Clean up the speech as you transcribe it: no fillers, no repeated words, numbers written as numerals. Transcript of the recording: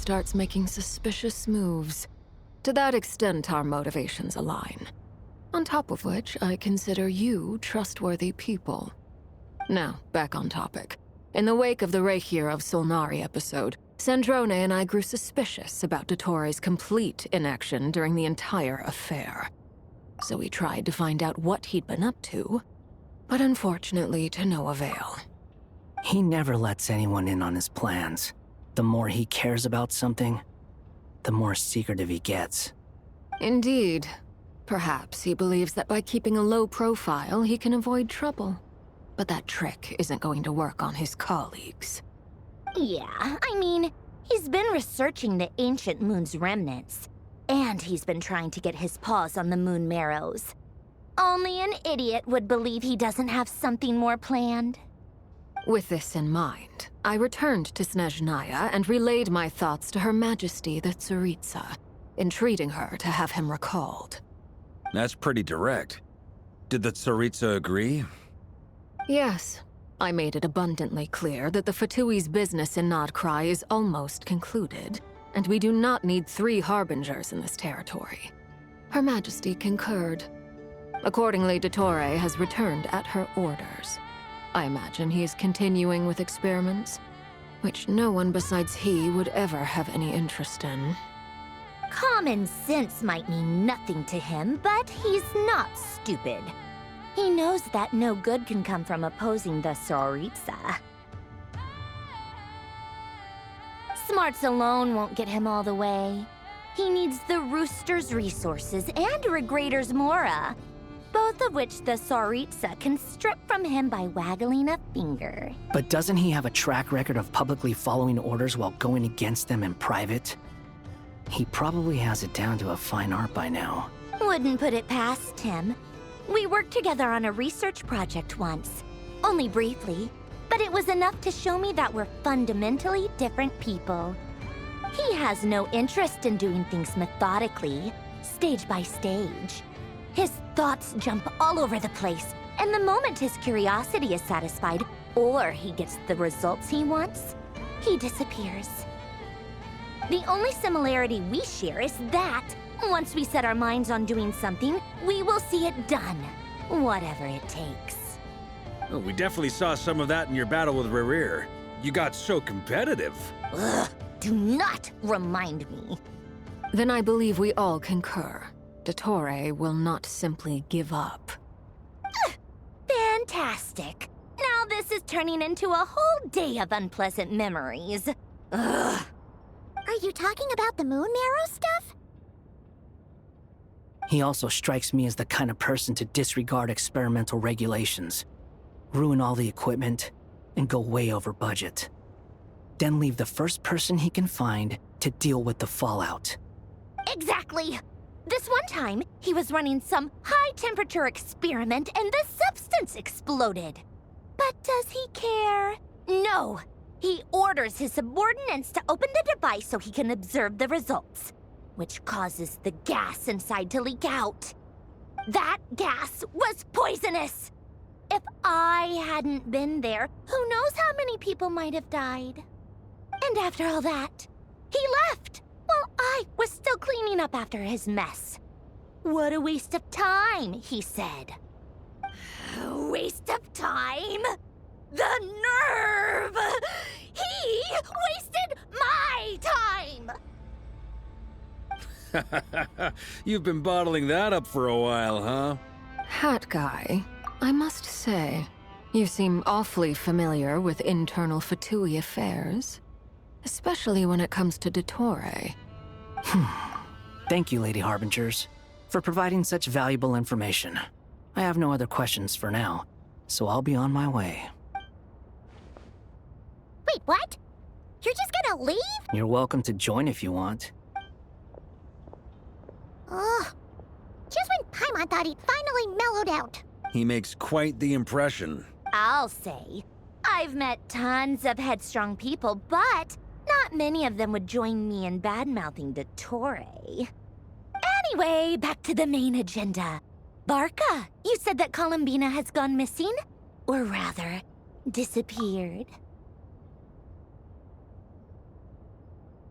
starts making suspicious moves. To that extent, our motivations align. On top of which, I consider you trustworthy people. Now, back on topic. In the wake of the Regrator of Solnari episode, Sandrone and I grew suspicious about Dottore's complete inaction during the entire affair. So we tried to find out what he'd been up to, but unfortunately to no avail. He never lets anyone in on his plans. The more he cares about something, the more secretive he gets. Indeed. Perhaps he believes that by keeping a low profile, he can avoid trouble. But that trick isn't going to work on his colleagues. Yeah, I mean, he's been researching the ancient moon's remnants. And he's been trying to get his paws on the moon marrows. Only an idiot would believe he doesn't have something more planned. With this in mind, I returned to Snezhnaya and relayed my thoughts to Her Majesty the Tsaritsa, entreating her to have him recalled. That's pretty direct. Did the Tsaritsa agree? Yes. I made it abundantly clear that the Fatui's business in Nodcry is almost concluded, and we do not need 3 harbingers in this territory. Her Majesty concurred. Accordingly, Dottore has returned at her orders. I imagine he is continuing with experiments, which no one besides he would ever have any interest in. Common sense might mean nothing to him, but he's not stupid. He knows that no good can come from opposing the Tsaritsa. Smarts alone won't get him all the way. He needs the Rooster's resources and Regrator's Mora, both of which the Tsaritsa can strip from him by waggling a finger. But doesn't he have a track record of publicly following orders while going against them in private? He probably has it down to a fine art by now. Wouldn't put it past him. We worked together on a research project once. Only briefly, but it was enough to show me that we're fundamentally different people. He has no interest in doing things methodically, stage by stage. His thoughts jump all over the place, and the moment his curiosity is satisfied, or he gets the results he wants, he disappears. The only similarity we share is that, once we set our minds on doing something, we will see it done, whatever it takes. Oh, we definitely saw some of that in your battle with Regrator. You got so competitive. Ugh, do not remind me. Then I believe we all concur. Dottore will not simply give up. Fantastic. Now this is turning into a whole day of unpleasant memories. Ugh. Are you talking about the moon marrow stuff? He also strikes me as the kind of person to disregard experimental regulations, ruin all the equipment, and go way over budget. Then leave the first person he can find to deal with the fallout. Exactly. This one time, he was running some high-temperature experiment and the substance exploded. But does he care? No. He orders his subordinates to open the device so he can observe the results, which causes the gas inside to leak out. That gas was poisonous! If I hadn't been there, who knows how many people might have died? And after all that, he left, while I was still cleaning up after his mess. What a waste of time, he said. A waste of time? The nerve! He wasted my time! You've been bottling that up for a while, huh? Hat guy, I must say, you seem awfully familiar with internal Fatui affairs. Especially when it comes to Dottore. Thank you, Lady Harbingers, for providing such valuable information. I have no other questions for now, so I'll be on my way. Wait, what? You're just gonna leave? You're welcome to join if you want. Ugh. Just when Paimon thought he'd finally mellowed out. He makes quite the impression. I'll say. I've met tons of headstrong people, but not many of them would join me in bad-mouthing Dottore. Anyway, back to the main agenda. Barca, you said that Columbina has gone missing? Or rather, disappeared.